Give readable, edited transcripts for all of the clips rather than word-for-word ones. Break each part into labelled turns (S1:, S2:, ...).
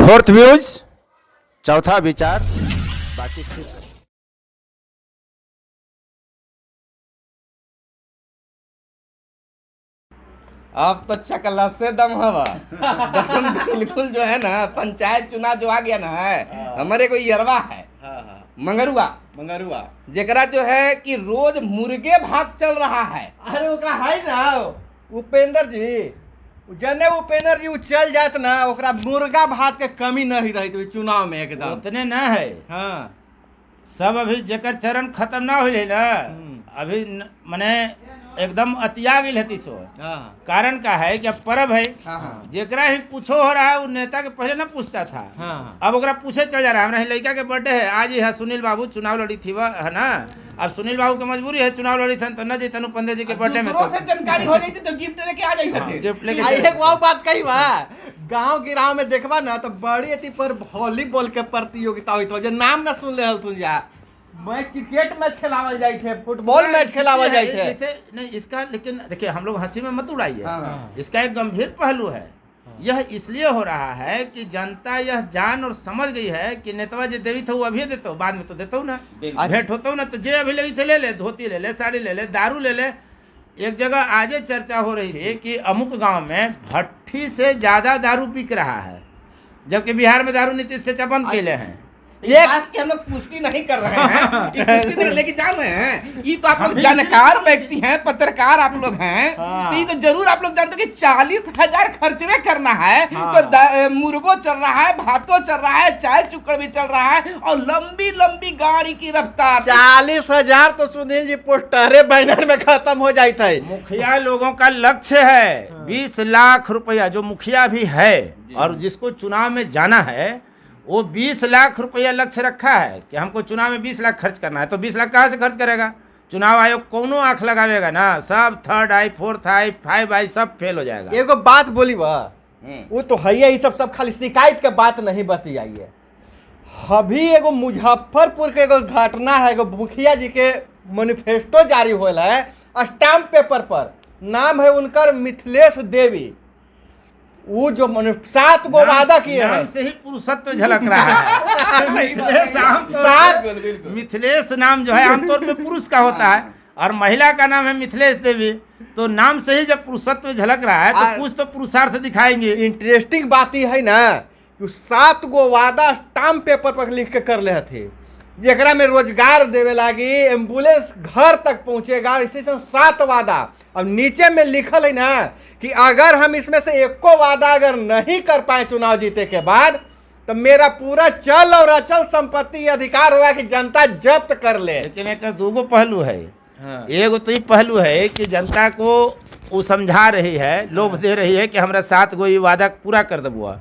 S1: Fourth views, चौथा विचार, बाकी ठीक है।
S2: अब तो चकला से दम हवा दम बिल्कुल जो है ना। पंचायत चुनाव जो आ गया ना है, हमारे कोई यरवा है मंगरुआ जेकरा जो है कि रोज मुर्गे भात चल रहा है।
S3: अरे ओकरा है ना उपेंद्र जी, जने उपेंद्र जी चल जात ना, ओकरा मुर्गा भात के कमी नहीं रही तो चुनाव में एकदम
S4: उतने न है।
S3: हाँ
S4: सब अभी जेकर चरण खत्म ना हुई ना, अभी मने एकदम अतिया गई हती सो।
S3: हाँ
S4: कारण का है कि अब पर्व है,
S2: हाँ।
S4: जेकरा ही पूछो हो रहा है वो नेता के पहले ना पूछता था।
S3: हाँ
S4: अब ओकरा पूछे चल जा रहा है। हमारे लड़का के बर्थडे है आज ही है, सुनील बाबू चुनाव लड़ी थी वह है ना। अब सुनील बाबू की मजबूरी है, चुनाव लड़ी थी तो न जी तनु पंडित जी के बर्थडे में
S2: दूसरों से जानकारी हो गई थी तो गिफ्ट लेके आ जाई थे।
S4: गिफ्ट लेके
S3: आ, एक वो बात कही बा, गांव गिराव में देखबा ना तो बड़ी अति पर वॉलीबॉल के प्रतियोगिता हुई तो जे नाम ना सुन ले तुम जा। मैच क्रिकेट मैच खेलावल जाए थे, फुटबॉल मैच खेलावल जाए थे।
S4: जैसे नहीं इसका, लेकिन देखिए हम लोग हंसी में मत उड़ाइए।
S2: हाँ।
S4: इसका एक गंभीर पहलू है। यह इसलिए हो रहा है कि जनता यह जान और समझ गई है कि नेतवा जो देवी था वो अभी देता बाद में तो देता ना, भेंट होता ना। तो जे अभी लेवी थे ले ले, धोती ले ले, साड़ी ले ले, दारू ले ले। एक जगह आजे चर्चा हो रही थी कि अमुक गांव में भट्ठी से ज्यादा दारू बिक रहा है, जबकि बिहार में दारू नीति से बंद किए हैं।
S2: ये बात की हम लोग पुष्टि नहीं कर रहे हैं, ये पुष्टि नहीं लेके जान रहे हैं। ये तो आप लोग जानकार व्यक्ति हैं, पत्रकार आप लोग हैं, तो ये तो जरूर आप लोग जानते हो कि 40,000 खर्चवे करना है। तो मुर्गो चल रहा है, भातो चल रहा है, चाय चुक्कड़ भी चल रहा है और लंबी लंबी गाड़ी की रफ्तार।
S3: 40,000 तो सुनील जी पोस्टरे बैनर में खत्म हो जाए थे।
S4: मुखिया लोगों का लक्ष्य है 20 लाख रुपया, जो मुखिया भी है और जिसको चुनाव में जाना है वो 20 लाख रुपया लक्ष्य रखा है कि हमको चुनाव में 20 लाख खर्च करना है। तो 20 लाख कहाँ से खर्च करेगा? चुनाव आयोग कोनो आंख लगावेगा ना, सब 3rd आई 4th आई 5 आई सब फेल हो जाएगा।
S3: एगो बात बोली बा, वो तो है ये सब खाली शिकायत के बात नहीं बतियाइए। अभी एगो मुजफ्फरपुर के एगो घटना है, एगो मुखिया जी के मैनिफेस्टो जारी होल है स्टाम्प पेपर पर, नाम है उनकर मिथिलेश देवी। वो जो 7 गो वादा किए हैं,
S4: नाम से ही पुरुषत्व झलक रहा है। मिथिलेश नाम जो है आमतौर पे पुरुष का होता है और महिला का नाम है मिथिलेश देवी। तो नाम से ही जब पुरुषत्व झलक रहा है तो कुछ तो पुरुषार्थ दिखाएंगे।
S3: इंटरेस्टिंग बात यह है ना कि 7 गो वादा स्टाम्प पेपर पर लिख के कर ले थे, जेकरा में रोजगार देवे लागी, एम्बुलेंस घर तक पहुंचेगा, इसी 7 वादा। अब नीचे में लिखल है ना कि अगर हम इसमें से एको वादा अगर नहीं कर पाए चुनाव जीते के बाद तो मेरा पूरा चल और अचल संपत्ति अधिकार होगा कि जनता जब्त कर ले।
S4: लेकिन एक दूगो पहलू है। एगो तो ये पहलू है कि जनता को वो समझा रही है, लोभ दे रही है कि हमरा 7 गो ये वादा पूरा कर देबो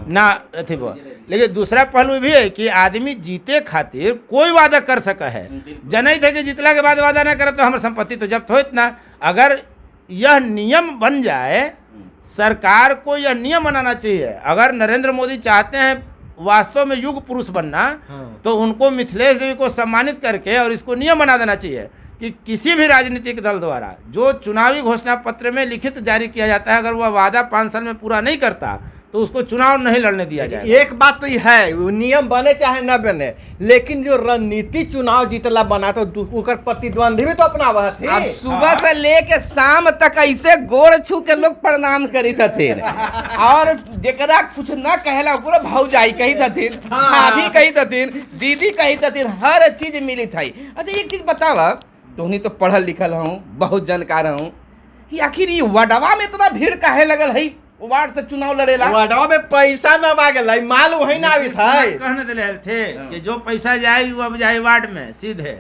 S4: ना अथी बो। लेकिन दूसरा पहलू भी है कि आदमी जीते खातिर कोई वादा कर सका है। जनै थे कि जितला के बाद वादा ना करे तो हमारी संपत्ति तो जब्त होत ना। अगर यह नियम बन जाए, सरकार को यह नियम बनाना चाहिए। अगर नरेंद्र मोदी चाहते हैं वास्तव में युग पुरुष बनना, तो उनको मिथिलेश देवी को सम्मानित करके और इसको नियम बना देना चाहिए कि किसी भी राजनीतिक दल द्वारा जो चुनावी घोषणा पत्र में लिखित जारी किया जाता है, अगर वह वादा 5 साल में पूरा नहीं करता तो उसको चुनाव नहीं लड़ने दिया जाए।
S3: एक बात तो ये है, वो नियम बने चाहे न बने, लेकिन जो रणनीति चुनाव जीतला बना तो ओकर प्रतिद्वंदी भी तो अपना
S2: अब सुबह से लेके शाम तक ऐसे गोड़ छू के लोग प्रणाम करी थथिन और जेकरा कुछ न कहेला पूरा भौजाई कही थथिन, भाभी कही थथिन, दीदी कही थथिन, हर चीज मिली थी। अच्छा एक चीज बतावा, तुमनी तो पढ़ल लिखल हूँ, बहुत जानकार हूँ, कि आखिर ये वडवा में इतना भीड़ काहे लगल है? वार्ड से चुनाव लड़ेला,
S3: वार्डवा में पैसा न मांगेला, माल वही ना आवी था।
S4: कहने दिले थे कि जो पैसा जाए वो अब जाए वार्ड में सीधे,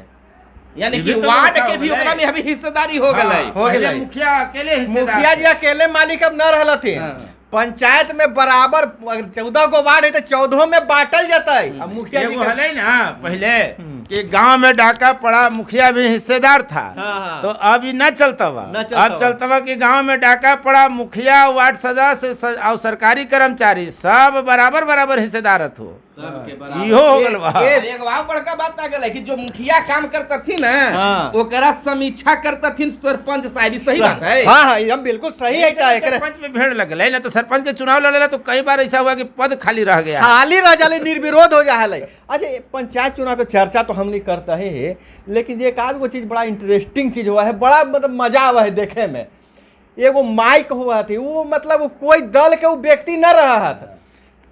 S2: यानी कि वार्ड के भी ओकरा में अभी हिस्सेदारी हो गई।
S3: हो गई।
S4: मुखिया अकेले हिस्सेदार,
S3: मुखिया जी अकेले मालिक अब न रहल थे। पंचायत में बराबर 14 गो वार्ड है तो 14 में बांटल जाता है। अब मुखिया जी
S4: हले ना पहले कि गांव में डाका पड़ा, मुखिया भी हिस्सेदार था।
S3: हाँ।
S4: तो अब ये न चलता हुआ,
S3: न चलता
S4: अब चलता हुआ कि गांव में डाका पड़ा, मुखिया, वार्ड सदस्य और सरकारी कर्मचारी सब बराबर बराबर हिस्सेदार हो।
S2: सबके
S4: इहो हो गल बा।
S2: एक और बड़का बात आ गई कि जो मुखिया काम करतथिन
S3: हाँ।
S2: ओकरा समीक्षा करतथिन सरपंच साहब। ई सही बात है।
S3: हाँ हाँ एकदम बिल्कुल सही है। क्या एकरे
S4: सरपंच में भीड़ लगल है ना, तो सरपंच के चुनाव लड़ेला तो कई बार ऐसा हुआ कि पद खाली रह गया।
S3: खाली रह जाले, निर्विरोध हो जाए। अच्छा, पंचायत चुनाव पे चर्चा तो हमने करता है, लेकिन एक आध वो चीज बड़ा इंटरेस्टिंग चीज हुआ है, बड़ा मतलब मजा आवा है देखे में। एगो माइक हुआ थी, वो मतलब कोई दल के वो व्यक्ति न रहा था,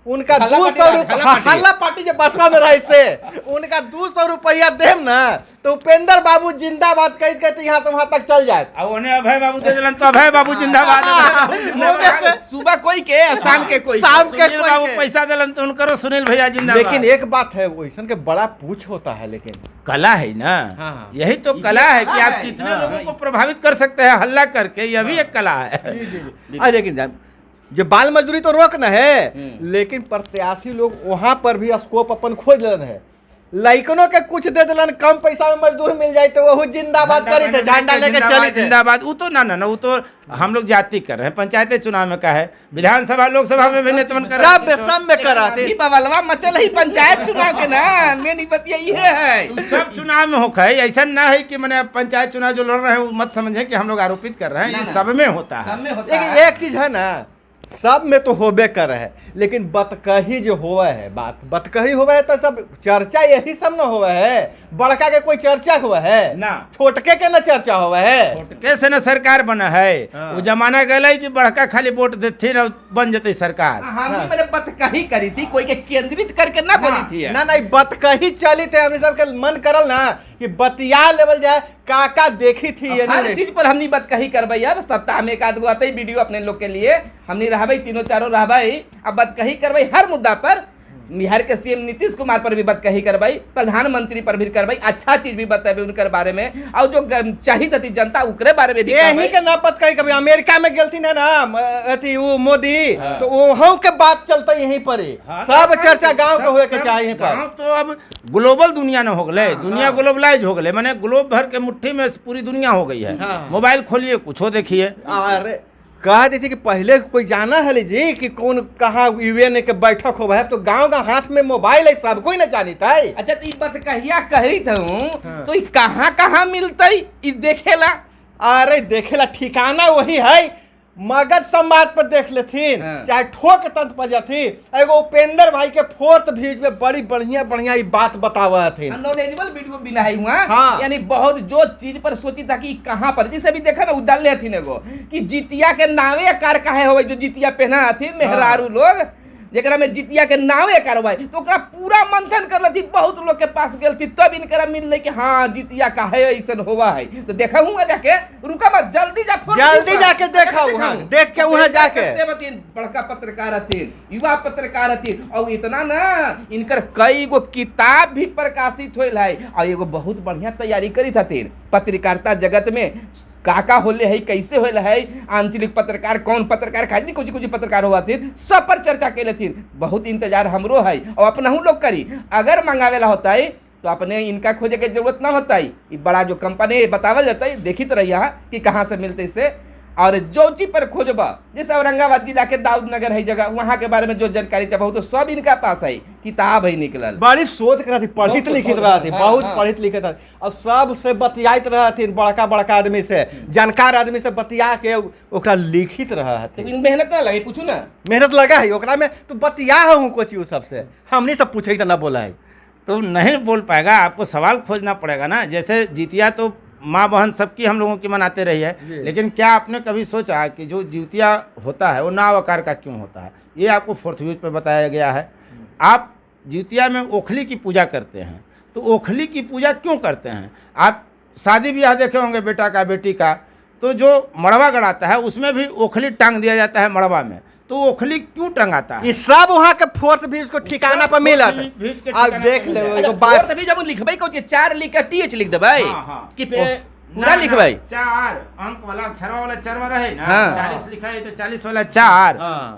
S3: उनका
S2: हल्ला
S3: 200
S2: पार्टी
S3: रुपया, हल्ला पार्टी जो बसवा में रहे से उनका 200 रुपया देम ना तो उपेंद्र बाबू जिंदाबाद कह कहते यहाँ से वहां तक चल जाए।
S4: अब उन्हें अभय बाबू दे दिलन तो अभय बाबू जिंदाबाद।
S2: सुबह कोई के शाम के कोई
S3: शाम के
S4: सुनील बाबू पैसा दिलन तो उनको सुनील भैया जिंदाबाद।
S3: लेकिन एक बात है, वैसा के बड़ा पूछ होता है, लेकिन
S4: कला है ना।
S3: हाँ।
S4: यही तो कला है कि आप
S2: है।
S4: कितने
S2: हाँ।
S4: लोगों को प्रभावित कर सकते हैं हल्ला करके, यह भी एक कला है।
S3: लेकिन जो बाल मजदूरी तो रोक न है, लेकिन प्रत्याशी लोग वहां पर भी स्कोप अपन खोज लेन है। लइकनों के कुछ दे दिलन, कम पैसा में मजदूर मिल जाए तो वो जिंदाबाद करी थे, झंडा लेके चली थे।
S4: जिंदाबाद। वो तो ना वो तो हम लोग जाति कर रहे हैं, पंचायती चुनाव में का है, विधानसभा लोकसभा में भी नेतवन कर रहे हैं।
S3: सब में कराते
S2: अभी बवलवा मचल ही पंचायत चुनाव के ना, मेन बतिया ये है।
S4: तो सब चुनाव में होता है, ऐसा ना है कि मैंने पंचायत चुनाव जो लड़ रहे हैं वो मत समझे कि हम लोग आरोपित कर रहे हैं, ये सब में होता है।
S2: सब में होता
S3: लेकिन
S2: है।
S3: एक चीज है ना, सब में तो होबे कर है, लेकिन बतकही जो हुआ है, बतकही हुआ है तो सब चर्चा यही सब न हुआ है। बड़का के कोई चर्चा हुआ है
S4: ना,
S3: छोटके के न चर्चा हुआ है।
S4: छोटके से न सरकार बना है।
S3: हाँ।
S4: वो जमाना गया कि बड़का खाली वोट देते न बन जते सरकार।
S2: हम भी मैंने बतकही करी थी, कोई के केंद्रित करके ना करी थी।
S3: ना नहीं, बतकही चली थे, हमने सबके मन करल ना कि बतिया लेवल जाए, काका देखी थी ये
S2: हर
S3: नहीं।
S2: चीज पर हमनी बतकही करबई। अब सप्ताह में एक आध गो आते वीडियो अपने लोग के लिए, हमनी रहबई तीनों चारों रहबई, अब बतकही करबई हर मुद्दा पर। बिहार के सीएम नीतीश कुमार पर भी बतकही करबई, प्रधानमंत्री पर भी करबई, अच्छा चीज भी बताबे उनकर बारे में, और जो चाहिए थी जनता उनके बारे में भी
S3: यही के ना बतकही कभी अमेरिका में गेलती ना अथी वो मोदी, तो वहाँ के बात चलता यहीं पर ही। सब चर्चा गांव के हुए के चाहिए पर।
S4: गाँव तो अब ग्लोबल दुनिया न हो गए, दुनिया ग्लोबलाइज हो गए, माने ग्लोब भर के मुट्ठी में पूरी दुनिया हो गई है। मोबाइल खोलिए कुछो देखिए।
S3: अरे कह दी थी कि पहले कोई जाना है जी कि कौन कहाँ यूएन के बैठक हो है, तो गांव का हाथ में मोबाइल है, सब कोई ना जानता है।
S2: अच्छा, तो बतकहिया कही था तो ये कहाँ कहाँ मिलतई ई देखेला?
S3: अरे देखेला ठिकाना वही है, मगध संवाद पर देख लेथिन, चाहे ठोक तंत्र पर जाती। एगो उपेंद्र भाई के 4th व्यूज में बड़ी बढ़िया बढ़िया ये बात बतावा थी,
S2: नॉलेजेबल वीडियो बनाई हुआ।
S3: हाँ।
S2: यानी बहुत जो चीज पर सोची था कि कहाँ पर, जैसे भी देखा ना उदाल ले थी एगो कि जितिया के नावे कार काहे होवे, जो जितिया पहना हथिन मेहरारू लोग, जेकरा में जितिया के नावे कार्रवाई, तो ओकरा पूरा मंथन कर लथी, बहुत लोग के पास गेल थी, तब इनकरा मिल कि हाँ जितिया का है ऐसा होवा है। तो देखा हुआ जाके, रुका मत, जल्दी
S3: जाके देखा वहाँ, देख के वहाँ जाके।
S2: बड़का पत्रकार हथिन, युवा पत्रकार हथिन, और इतना ना इनकर कई गो किताब भी प्रकाशित होल है, और एगो बहुत बढ़िया तैयारी करी हथिन पत्रकारिता जगत में। काका होले है, कैसे होले है, आंचलिक पत्रकार, कौन पत्रकार, खाली कुछ कुछ पत्रकार हुआ थे, सब पर चर्चा के लेथिन। बहुत इंतजार हमरो है, और अपना हम लोग करी। अगर मंगावेला होता है तो अपने इनका खोजे के जरूरत ना होता है, बड़ा जो कंपनी बतावल जाता है, देखित रहिए कि कहाँ से मिलते इसे। और जो चीज पर खोजबा, जैसे औरंगाबाद जिला के दाऊद नगर है जगह, वहाँ के बारे में जो जानकारी चाहो तो सब इनका पास है, किताब है निकलल।
S3: बड़ी शोध कर रही, पढ़ित लिखित रहा थी, बहुत पढ़ित लिखित रहा। अब सब से बतियात रहथिन, बड़का बड़का आदमी से, जानकार आदमी से बतिया के ओकरा लिखित रहा
S2: तो मेहनत ना लगे, पूछू ना,
S3: मेहनत लगा है ओकरा में, तो बतिया हूँ कुछ सबसे, हमने सब पूछे तो ना बोला है,
S4: तो नहीं बोल पाएगा, आपको सवाल खोजना पड़ेगा ना। जैसे जितिया तो माँ बहन सबकी हम लोगों की मनाते रही है, लेकिन क्या आपने कभी सोचा कि जो जितिया होता है वो नाव आकार का क्यों होता है? ये आपको 4th व्यूज पे बताया गया है। आप जितिया में ओखली की पूजा करते हैं, तो ओखली की पूजा क्यों करते हैं? आप शादी ब्याह देखे होंगे बेटा का बेटी का, तो जो मड़वा गड़ाता है उसमें भी ओखली टांग दिया जाता है मड़वा में, तो ओखली क्यों टंगाता है?
S3: ये सब वहाँ के 4th व्यूज को ठिकाना पर मिला था। आप देख ले,
S2: जब लिखबई को 4 लिख के TH लिख देबै कि पूरा लिखवाई
S4: 4 अंक वाला अक्षर वाला चरवा रहे ना,
S2: हाँ।
S4: 40 लिखा है तो 40 वाला 4
S3: हाँ।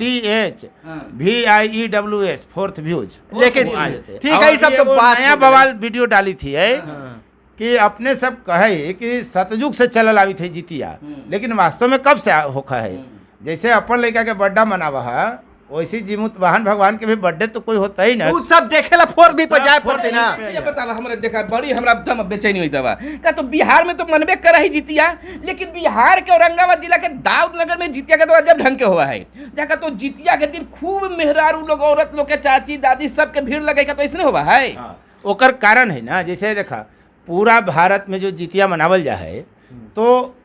S4: THVIEWS fourth views.
S3: लेकिन
S4: आ जाते।
S3: ठीक है,
S4: और
S3: ये सब तो
S4: एगो
S3: बात
S4: नया
S3: हो गई।
S4: बवाल वीडियो डाली थी है
S3: हाँ।
S4: कि अपने सब कहे कि सतयुग से चलल आवी थे जितिया, लेकिन वास्तव में कब से होखा है। जैसे अपन लड़का के बर्थडे मनावा है, वैसे जीमुत वाहन भगवान के भी बर्थडे तो कोई होता ही ना।
S3: उ सब देखेला फोर भी पर जाए पड़ते ना।
S2: ये बतावा हमरे देखा बड़ी हमरा दम बेचैनी होई दवा का तो बिहार में तो मनबे कर ही जितिया, लेकिन बिहार के औरंगाबाद जिला के दाऊदनगर में जितिया का तो अजब ढंग के हुआ है। जहाँ तो जितिया के दिन खूब मेहरारू लोग, औरत लोग के चाची दादी सबके भीड़ लगे का तो ऐसे हुआ है।
S4: ओकर कारण है ना, जैसे देखा पूरा भारत में जो जितिया मनावल जा है तो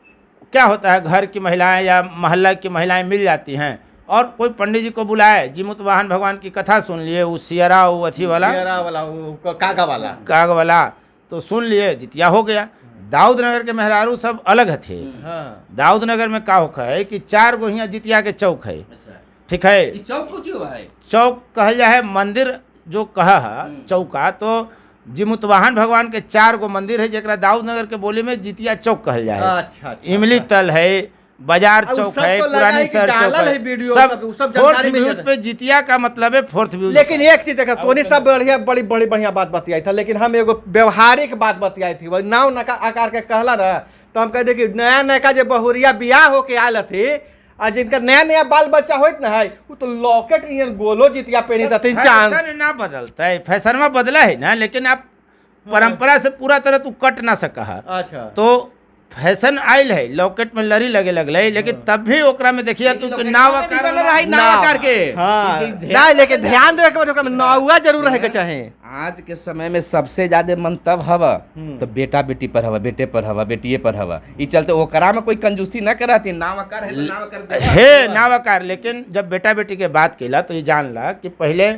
S4: क्या होता है, घर की महिलाएं या मोहल्ला की महिलाएं मिल जाती हैं और कोई पंडित जी को बुलाए, जीमुत वाहन भगवान की कथा सुन लिए, वो सियरा वो अथी वाला काग वाला तो सुन लिए, जितिया हो गया। दाऊदनगर के मेहरारू सब अलग थे। दाऊदनगर में का होखा है कि 4 गो हियां जितिया के चौक है, ठीक है।
S2: चौक कुछ हुआ है,
S4: चौक कहल जा है, मंदिर जो कहा है चौका, तो जिमुतवाहन भगवान के 4 गो मंदिर है, जरा दाऊदनगर के बोली में जितिया चौक कहल जाए।
S3: अच्छा,
S4: इमली तल है, बाजार चौक है, पुरानी शहर चौक है, सब फोर्थ व्यूज पे जितिया का मतलब है फोर्थ व्यूज।
S3: लेकिन एक चीज देखा, तोनी सब बढ़िया बड़ी बड़ी बढ़िया बात बतियाई था, लेकिन हम एगो व्यवहारिक बात बतियाई थी। वो नाव नका आकार के कहला ना, तो हम कह दे कि नया नया जो बहुरिया बियाह होके आयल थे आ जिनका नया नया बाल बच्चा होत ना है, वो तो लॉकेट नियन गोलो जितिया पहनी था। चांद
S4: फैशन ना बदलता है, फैशन में बदला है ना, लेकिन आप परंपरा से पूरा तरह तू कट ना सका है।
S3: अच्छा,
S4: तो फैशन आयल है, लॉकेट में लरी लगे लगल है, लेकिन तब भी ओकरा में देखिए तू कि नाव
S2: आकार के।
S3: हाँ नहीं, लेकिन ध्यान देवे के बाद ओकरा में नावा जरूर रहे के चाहे।
S2: आज के समय में सबसे ज्यादा मन तब हवा तो बेटा बेटी पर हवा, बेटे पर हवा, बेटिए पर हवा। ई चलते ओकरा में कोई कंजूसी न कराती, नावकार है तो नावकार
S4: हे नावकार। लेकिन जब बेटा बेटी के बात केला तो ये जान ला कि पहले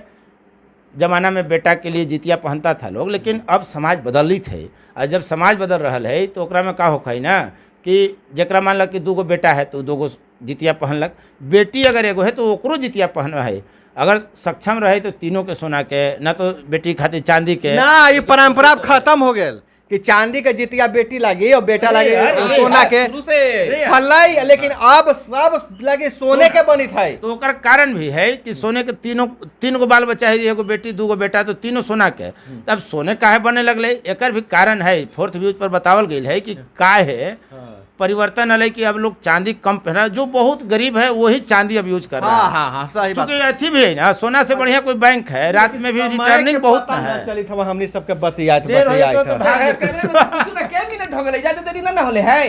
S4: जमाना में बेटा के लिए जितिया पहनता था लोग, लेकिन अब समाज बदली थे। और जब समाज बदल रहा है तो ओकरा में का होखा है ना कि जरा मान लग कि 2 गो बेटा है तो 2 गो जितिया पहनलक, बेटी अगर एगो है तो ओकरो जितिया पहन है। अगर सक्षम रहे तो तीनों के सोना के, न तो बेटी खातिर चांदी के।
S3: ना ये परंपरा खत्म हो गया कि चांदी के जितिया बेटी लगी और बेटा लगे सोना के फलाई, लेकिन अब सब लगे सोने के बनी था।
S4: तो ओकर कारण भी है कि सोने के 3 गो बाल बच्चा है, एगो बेटी 2 गो बेटा, तो तीनों सोना के। तब सोने काहे बने लगले, एकर भी कारण है, फोर्थ व्यूज पर बतावल गई है कि काहे परिवर्तन अल कि अब लोग चांदी कम पहना, जो बहुत गरीब है वही चांदी अब यूज कर रहा है।
S3: हाँ, सही बात।
S4: क्योंकि अथी भी है ना, सोना से बढ़िया कोई बैंक है, रात में भी रिटर्निंग बहुत है।
S3: चली था हमने सबके बतियात
S4: देर होई तो भाग
S2: के मिनट हो गए, ज्यादा देरी ना होले है।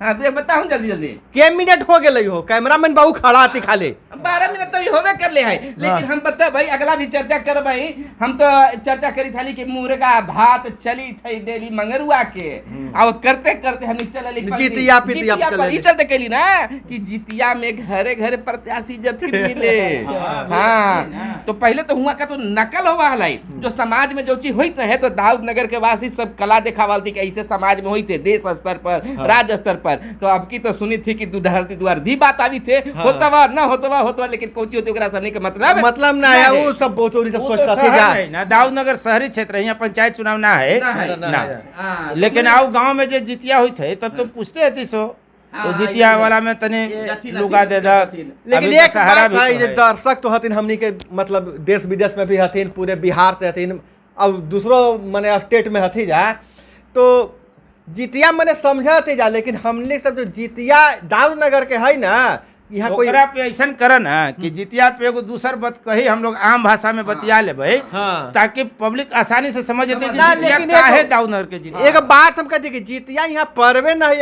S2: हाँ तो बताऊं जल्दी जल्दी
S3: के मिनट हो गए हो, कैमरामैन बाबू खड़ा थी खाली
S2: 12 मिनट तो होवे कर ले है। लेकिन हम बता भाई अगला भी चर्चा कर भाई। हम तो चर्चा करी थाली कि मुर्गा भात चली थी डेली मंगरुआ के, और करते करते हम चल
S3: जितिया
S2: चलते कैली ना कि जितिया में घरे घरे प्रत्याशी जथी मिले। हाँ तो पहले तो हुआ का तो नकल होवा है, जो समाज में जो चीज होती है तो दाऊदनगर के वासी सब कला दिखावल थी कि ऐसे समाज में होते देश स्तर पर, राज्य स्तर पर। तो अब की तो सुनी थी कि दुधारती द्वार भी बात आई थे, होता वा ना होता, लेकिन कोची होती ओकरा सबने के मतलब
S3: ना है। वो सब बोचौरी सब सोचता थे जा
S4: ना, दाऊदनगर शहरी क्षेत्र है, यहाँ पंचायत चुनाव ना है ना। लेकिन आओ गांव में जो जितिया हुई थे तब तो पूछते थे सो, तो जितिया वाला में तने लुगा दे दा।
S3: लेकिन एक बात है, ये दर्शक तो हथिन हमनी के मतलब देश विदेश में भी हथिन, पूरे बिहार से हथिन, अब दूसरो मने स्टेट में हथी जा, तो जितिया मैंने समझते जा। लेकिन हमने सब जो जितिया दाऊदनगर के है ना, यहाँ कोई
S4: पे ऐसा करे ना कि जितिया पे एगो दूसर बात कही हम लोग आम भाषा में बतिया ले भाई, ताकि पब्लिक आसानी से समझ जाते कि जितिया काहे दाऊदनगर के जितिया।
S3: एक बात हम कहते कि जितिया यहाँ पर्वे ना है,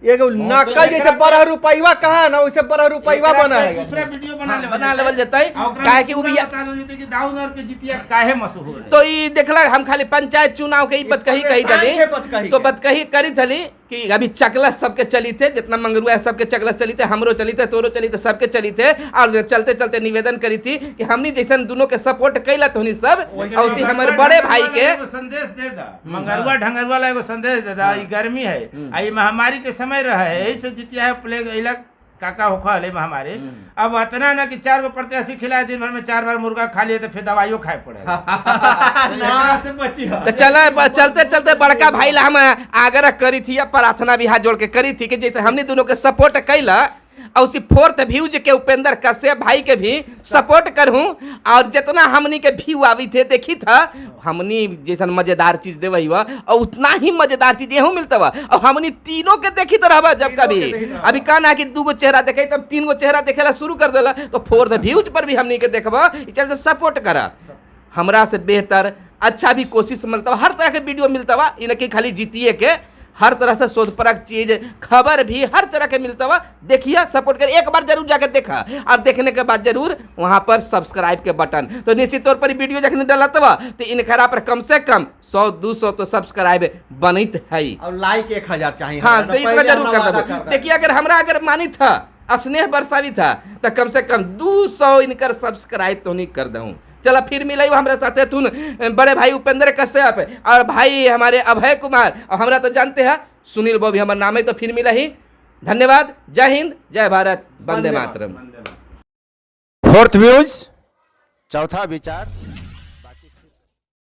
S3: एगो नकल जैसे 12 रुपया कहा ना वैसे 12 रुपया बना है।
S4: दूसरा वीडियो
S2: बना लेवल जाता है काहे कि
S4: कि दाऊदनगर के जितिया काहे मशहूर है।
S2: तो ई देखला हम खाली पंचायत चुनाव के ई बात कही दली, तो बात कही करी थली कि अभी चकलस सबके चली थे, जितना मंगरुआ है सबके चकलस चली थे, हमरो चली थे, तोरो चली थे, सबके चली थे। और चलते चलते निवेदन करी थी कि हमनी जैसे दोनों के सपोर्ट कैला तो सब, और उसी हमारे बड़े भाई के
S4: संदेश दे दा, मंगरुआ ढंगरुआ वाला एगो संदेश दे दा। ई गर्मी है, आई महामारी के समय रहा है, यही से जितिया है प्लेग इलक काका होखा हले में हमारे अब इतना ना कि 4 गो प्रत्याशी खिलाए दिन भर में 4 बार मुर्गा खा लिए तो फिर दवाइयों खाए पड़े
S3: से बची है।
S2: तो चलते चलते बड़का भाई ला हम आग्रह करी थी, प्रार्थना भी हाथ जोड़ के करी थी कि जैसे हमने दोनों के सपोर्ट कैला और उसी 4th व्यूज के उपेंद्र कश्यप भाई के भी सपोर्ट करूं और जितना हमनी के व्यू आवी थे देखी था हमनी जैसा मजेदार चीज देवे हुआ और उतना ही मजेदार चीज यहू मिलता हुआ और हमनी तीनों के देखी तो रहबा जब कभी अभी कहना कि 2 गो चेहरा देखे तब 3 गो चेहरा देखेला शुरू कर देला तो 4th व्यूज पर भी हमनी के देखबा चलते सपोर्ट करा हमरा से बेहतर अच्छा भी कोशिश मिलता हर तरह के वीडियो मिलता हुआ इनके खाली जीतिए के हर तरह से शोधपरक चीज खबर भी हर तरह के मिलता हुआ देखिए सपोर्ट कर एक बार जरूर जाकर देखा और देखने के बाद जरूर वहां पर सब्सक्राइब के बटन तो निश्चित तौर पर वीडियो जखने डलत हुआ तो इनकरा पर कम से कम 100-200 तो सब्सक्राइब बनित है
S3: और लाइक 1000 चाहिए।
S2: हाँ तो इतना जरूर कर दो। देखिए अगर मानी था स्नेह बरसावी था तो कम से कम 200 इनकर सब्सक्राइब तो नहीं कर दूँ। चला फिर मिला हमारे साथ तुन बड़े भाई उपेंद्र कश्यप और भाई हमारे अभय कुमार और हमरा तो जानते हैं सुनील बॉबी हमारा नाम है तो फिर मिला ही। धन्यवाद। जय हिंद जय भारत वंदे मातरम।
S1: 4th व्यूज, चौथा विचार।